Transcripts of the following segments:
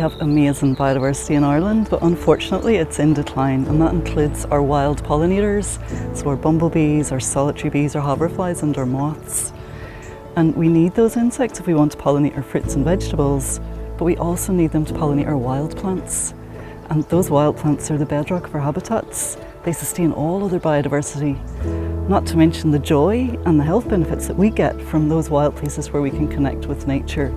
have amazing biodiversity in Ireland, but unfortunately it's in decline, and that includes our wild pollinators, so our bumblebees, our solitary bees, our hoverflies and our moths. And we need those insects if we want to pollinate our fruits and vegetables, but we also need them to pollinate our wild plants. And those wild plants are the bedrock of our habitats. They sustain all other biodiversity, not to mention the joy and the health benefits that we get from those wild places where we can connect with nature.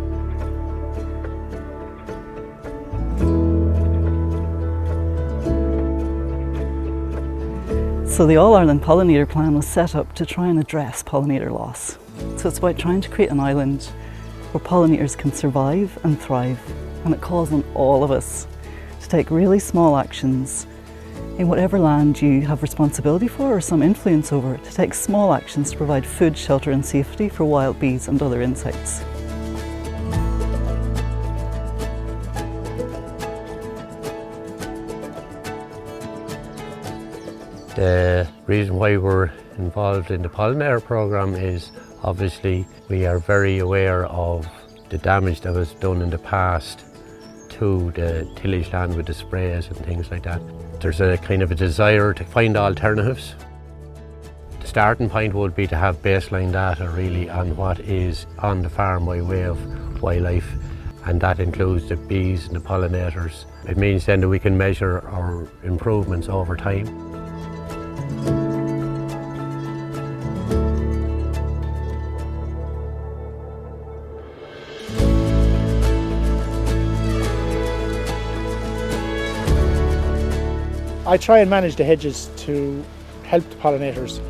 So the All Ireland Pollinator Plan was set up to try and address pollinator loss. So it's about trying to create an island where pollinators can survive and thrive, and it calls on all of us to take really small actions in whatever land you have responsibility for or some influence over, to take small actions to provide food, shelter and safety for wild bees and other insects. The reason why we're involved in the pollinator programme is obviously we are very aware of the damage that was done in the past to the tillage land with the sprays and things like that. There's a kind of a desire to find alternatives. The starting point would be to have baseline data really on what is on the farm by way of wildlife, and that includes the bees and the pollinators. It means then that we can measure our improvements over time. I try and manage the hedges to help the pollinators,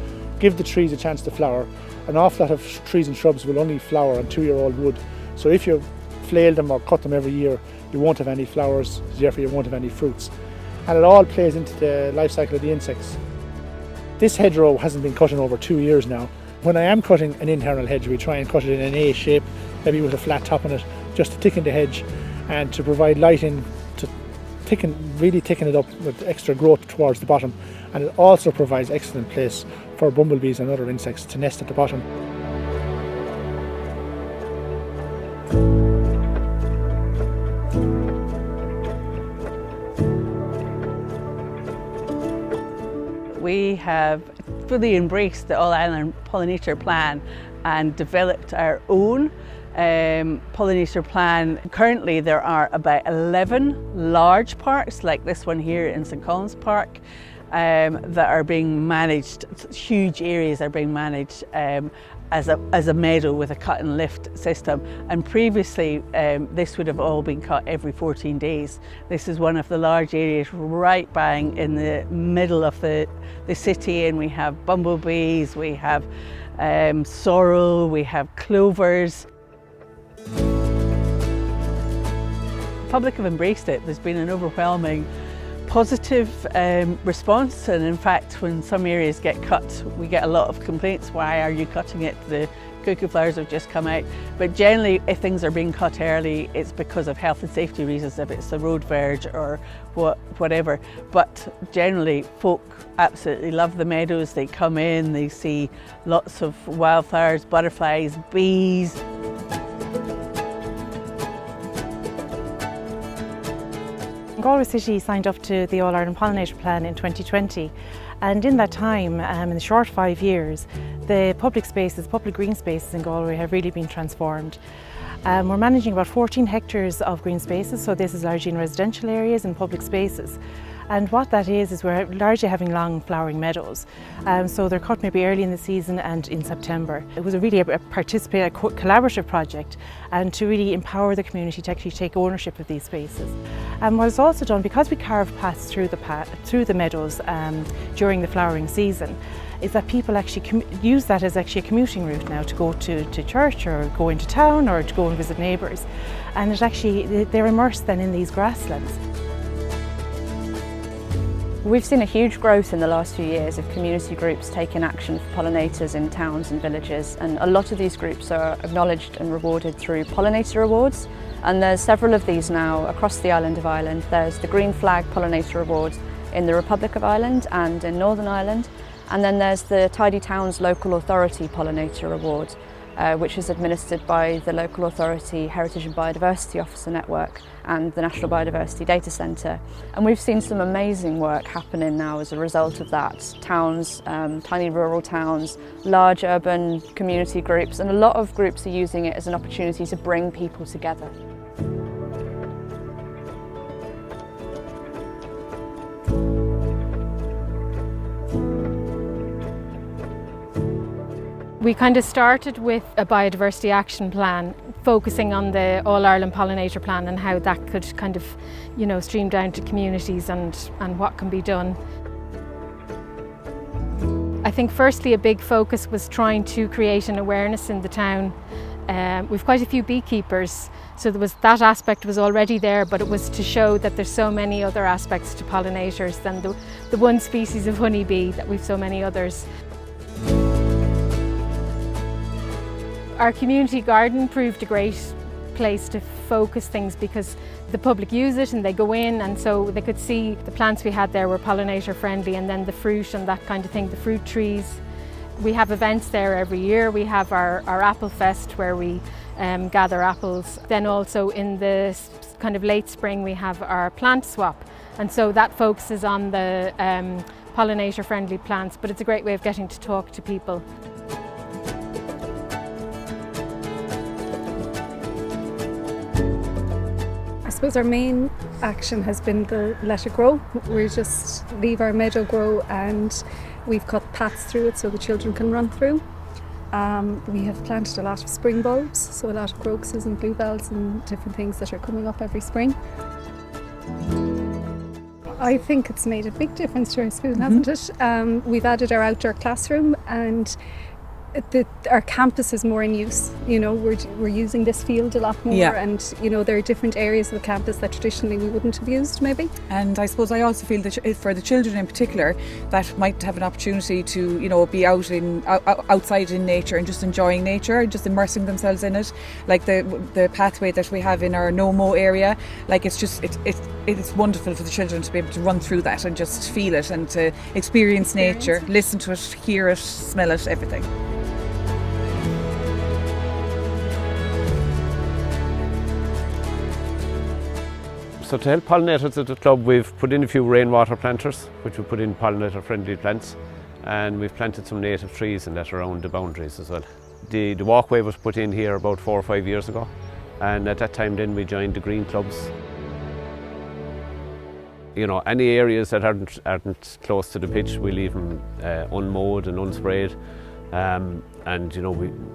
give the trees a chance to flower. An awful lot of trees and shrubs will only flower on 2-year-old wood, so if you flail them or cut them every year, you won't have any flowers, therefore you won't have any fruits. And it all plays into the life cycle of the insects. This hedgerow hasn't been cut in over 2 years now. When I am cutting an internal hedge, we try and cut it in an A shape, maybe with a flat top on it, just to thicken the hedge and to provide lighting, to really thicken it up with extra growth towards the bottom. And it also provides excellent place for bumblebees and other insects to nest at the bottom. We have fully embraced the All Ireland Pollinator Plan and developed our own pollinator plan. Currently there are about 11 large parks like this one here in St Colum's Park that are being managed. Huge areas are being managed as a meadow with a cut and lift system, and previously this would have all been cut every 14 days. This is one of the large areas right bang in the middle of the city, and we have bumblebees, we have sorrel, we have clovers. The public have embraced it. There's been an overwhelming positive response, and in fact when some areas get cut we get a lot of complaints. Why are you cutting it? The cuckoo flowers have just come out. But generally if things are being cut early, it's because of health and safety reasons, if it's a road verge or whatever. But generally folk absolutely love the meadows. They come in, they see lots of wildflowers, butterflies, bees. Galway City signed up to the All Ireland Pollinator Plan in 2020, and in that time, in the short 5 years, the public spaces, public green spaces in Galway have really been transformed. We're managing about 14 hectares of green spaces, so this is largely in residential areas and public spaces. And what that is we're largely having long flowering meadows. So they're cut maybe early in the season and in September. It was really a collaborative project, and to really empower the community to actually take ownership of these spaces. And what is also done, because we carve paths through the meadows during the flowering season, is that people actually use that as actually a commuting route now to go to church or go into town or to go and visit neighbours. And it actually, they're immersed then in these grasslands. We've seen a huge growth in the last few years of community groups taking action for pollinators in towns and villages, and a lot of these groups are acknowledged and rewarded through pollinator awards, and there's several of these now across the island of Ireland. There's the Green Flag Pollinator Awards in the Republic of Ireland and in Northern Ireland, and then there's the Tidy Towns Local Authority Pollinator Award, which is administered by the Local Authority Heritage and Biodiversity Officer Network, and the National Biodiversity Data Centre. And we've seen some amazing work happening now as a result of that. Towns, tiny rural towns, large urban community groups, and a lot of groups are using it as an opportunity to bring people together. We kind of started with a biodiversity action plan, focusing on the All Ireland Pollinator Plan and how that could kind of, stream down to communities and what can be done. I think firstly a big focus was trying to create an awareness in the town. We've quite a few beekeepers, so that aspect was already there, but it was to show that there's so many other aspects to pollinators than the one species of honeybee, that we've so many others. Our community garden proved a great place to focus things because the public use it and they go in, and so they could see the plants we had there were pollinator friendly, and then the fruit and that kind of thing, the fruit trees. We have events there every year. We have our Apple Fest where we gather apples. Then also in the kind of late spring we have our plant swap, and so that focuses on the pollinator friendly plants, but it's a great way of getting to talk to people. I suppose our main action has been the let it grow. We just leave our meadow grow, and we've cut paths through it so the children can run through. We have planted a lot of spring bulbs, so a lot of crocuses and bluebells and different things that are coming up every spring. I think it's made a big difference to our school, hasn't it? We've added our outdoor classroom, and our campus is more in use. We're using this field a lot more, and there are different areas of the campus that traditionally we wouldn't have used maybe. And I suppose I also feel that for the children in particular that might have an opportunity to be outside in nature and just enjoying nature and just immersing themselves in it, like the pathway that we have in our No-Mow area, like it's wonderful for the children to be able to run through that and just feel it and to experience nature, listen to it, hear it, smell it, everything. So to help pollinators at the club, we've put in a few rainwater planters, which we put in pollinator friendly plants, and we've planted some native trees and that around the boundaries as well. The walkway was put in here about 4 or 5 years ago, and at that time then we joined the green clubs. Any areas that aren't close to the pitch, we leave them unmowed and unsprayed, and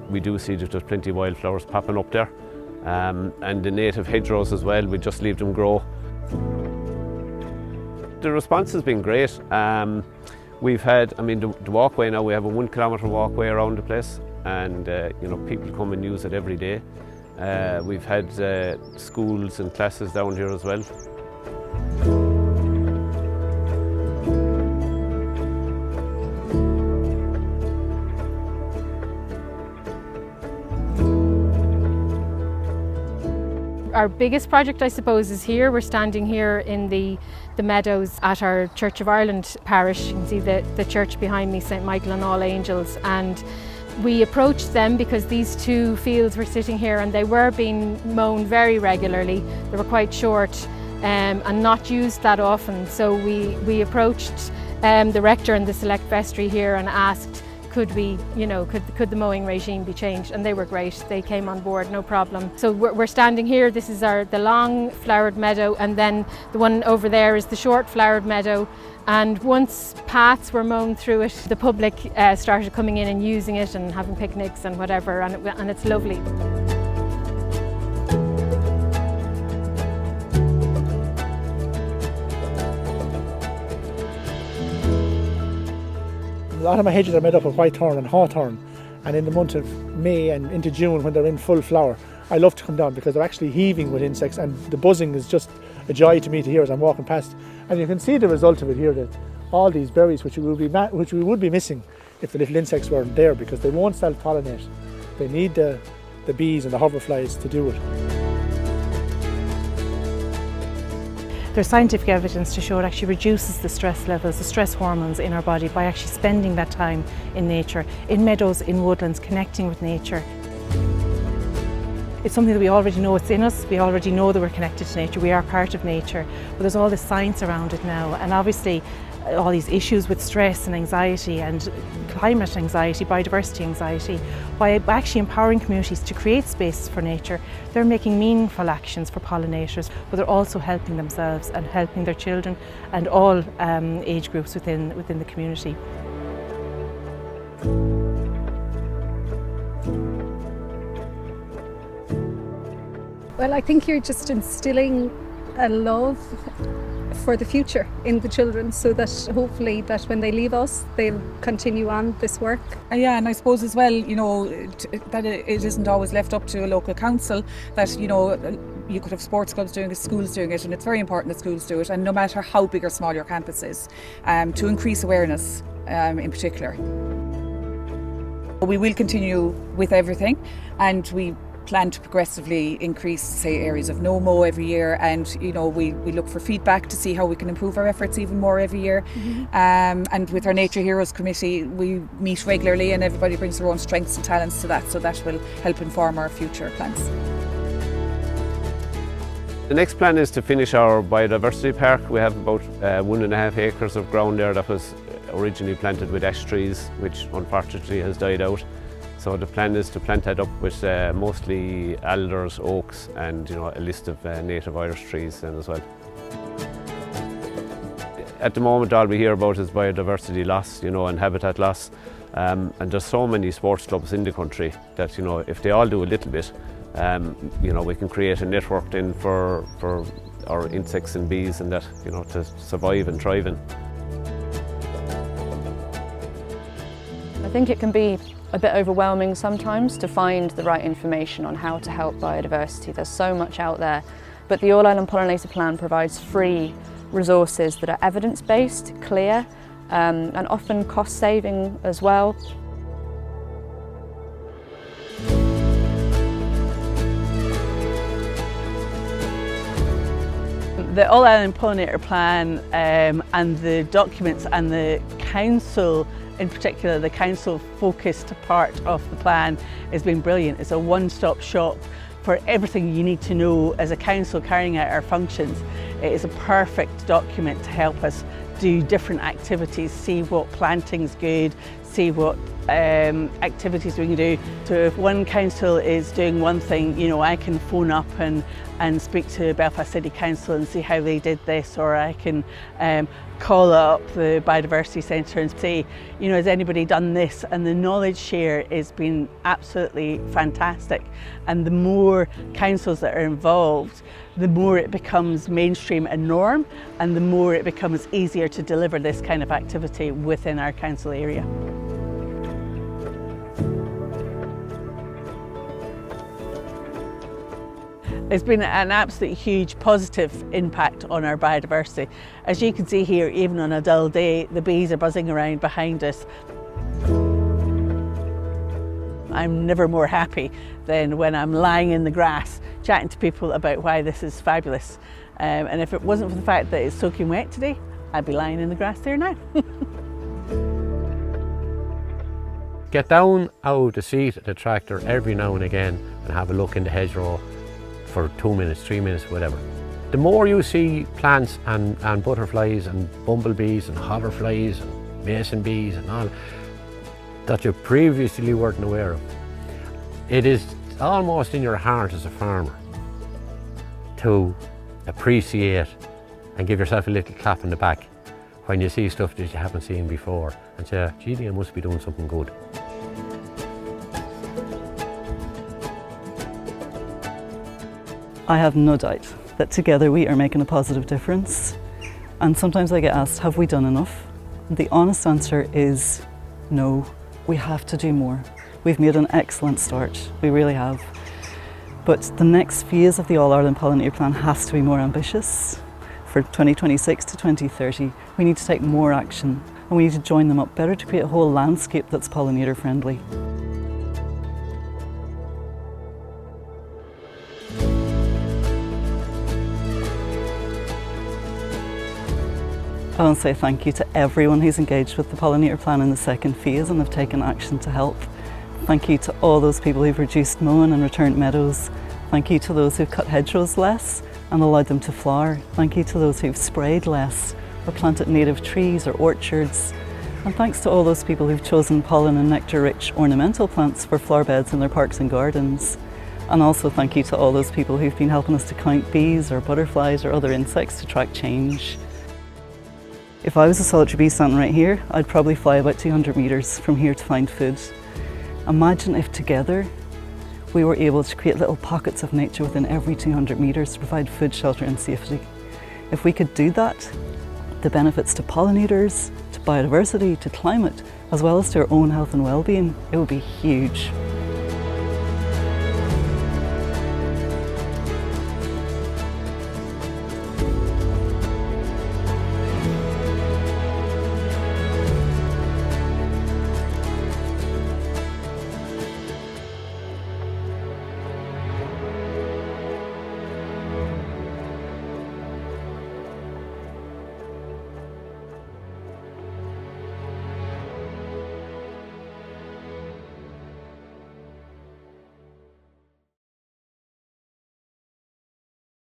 we do see that there's plenty of wildflowers popping up there. And the native hedgerows as well, we just leave them grow. The response has been great. We've had, the walkway now, we have a 1 kilometre walkway around the place, and people come and use it every day. We've had schools and classes down here as well. Our biggest project, I suppose, is here. We're standing here in the meadows at our Church of Ireland parish. You can see the church behind me, St Michael and All Angels, and we approached them because these 2 fields were sitting here and they were being mown very regularly. They were quite short and not used that often, so we approached the rector and the select vestry here and asked, could the mowing regime be changed? And they were great. They came on board, no problem. So we're standing here. This is the long flowered meadow, and then the one over there is the short flowered meadow. And once paths were mown through it, the public started coming in and using it and having picnics and whatever, and it's lovely. A lot of my hedges are made up of whitethorn and hawthorn, and in the month of May and into June when they're in full flower, I love to come down because they're actually heaving with insects, and the buzzing is just a joy to me to hear as I'm walking past. And you can see the result of it here, that all these berries which we would be missing if the little insects weren't there, because they won't self-pollinate. They need the bees and the hoverflies to do it. There's scientific evidence to show it actually reduces the stress levels, the stress hormones in our body by actually spending that time in nature, in meadows, in woodlands, connecting with nature. It's something that we already know it's in us, we already know that we're connected to nature, we are part of nature, but there's all this science around it now, and obviously all these issues with stress and anxiety and climate anxiety, biodiversity anxiety, by actually empowering communities to create spaces for nature, they're making meaningful actions for pollinators, but they're also helping themselves and helping their children and all age groups within the community. Well, I think you're just instilling a love for the future in the children, so that hopefully that when they leave us, they'll continue on this work. Yeah, and I suppose as well, you know, that it isn't always left up to a local council, that, you know, you could have sports clubs doing it, schools doing it, and it's very important that schools do it, and no matter how big or small your campus is, to increase awareness in particular. We will continue with everything, and we plan to progressively increase, say, areas of no-mow every year, and you know, we look for feedback to see how we can improve our efforts even more every year. And with our Nature Heroes Committee, we meet regularly, and everybody brings their own strengths and talents to that, so that will help inform our future plans. The next plan is to finish our biodiversity park. We have about 1.5 acres of ground there that was originally planted with ash trees, which unfortunately has died out. So the plan is to plant that up with mostly alders, oaks, and, you know, a list of native Irish trees then as well. At the moment, all we hear about is biodiversity loss, you know, and habitat loss. And there's so many sports clubs in the country that, you know, if they all do a little bit, you know, we can create a network then for our insects and bees and that, you know, to survive and thrive in. I think it can be a bit overwhelming sometimes to find the right information on how to help biodiversity. There's so much out there, but the All Ireland Pollinator Plan provides free resources that are evidence-based, clear, and often cost-saving as well. The All Ireland Pollinator Plan and the documents and the council, in particular the council focused part of the plan, has been brilliant. It's a one-stop shop for everything you need to know as a council carrying out our functions. It is a perfect document to help us do different activities, see what planting's good, see what activities we can do. So if one council is doing one thing, you know, I can phone up and speak to Belfast City Council and see how they did this, or I can call up the Biodiversity Centre and say, you know, has anybody done this? And the knowledge share has been absolutely fantastic. And the more councils that are involved, the more it becomes mainstream and norm, and the more it becomes easier to deliver this kind of activity within our council area. It's been an absolutely huge positive impact on our biodiversity. As you can see here, even on a dull day, the bees are buzzing around behind us. I'm never more happy than when I'm lying in the grass chatting to people about why this is fabulous. And if it wasn't for the fact that it's soaking wet today, I'd be lying in the grass there now. Get down out the seat of the tractor every now and again and have a look in the hedgerow for 2 minutes, 3 minutes, whatever. The more you see plants and butterflies and bumblebees and hoverflies and mason bees and all that you previously weren't aware of, it is almost in your heart as a farmer to appreciate and give yourself a little clap in the back when you see stuff that you haven't seen before and say, gee, I must be doing something good. I have no doubt that together we are making a positive difference. And sometimes I get asked, have we done enough? The honest answer is no, we have to do more. We've made an excellent start, we really have. But the next phase of the All Ireland Pollinator Plan has to be more ambitious. For 2026 to 2030, we need to take more action, and we need to join them up better to create a whole landscape that's pollinator friendly. I want to say thank you to everyone who's engaged with the Pollinator Plan in the second phase and have taken action to help. Thank you to all those people who've reduced mowing and returned meadows, Thank you to those who've cut hedgerows less and allowed them to flower. Thank you to those who've sprayed less or planted native trees or orchards. And thanks to all those people who've chosen pollen and nectar-rich ornamental plants for flower beds in their parks and gardens. And also thank you to all those people who've been helping us to count bees or butterflies or other insects to track change. If I was a solitary bee standing right here, I'd probably fly about 200 metres from here to find food. Imagine if together we were able to create little pockets of nature within every 200 metres to provide food, shelter and safety. If we could do that, the benefits to pollinators, to biodiversity, to climate, as well as to our own health and well-being, it would be huge.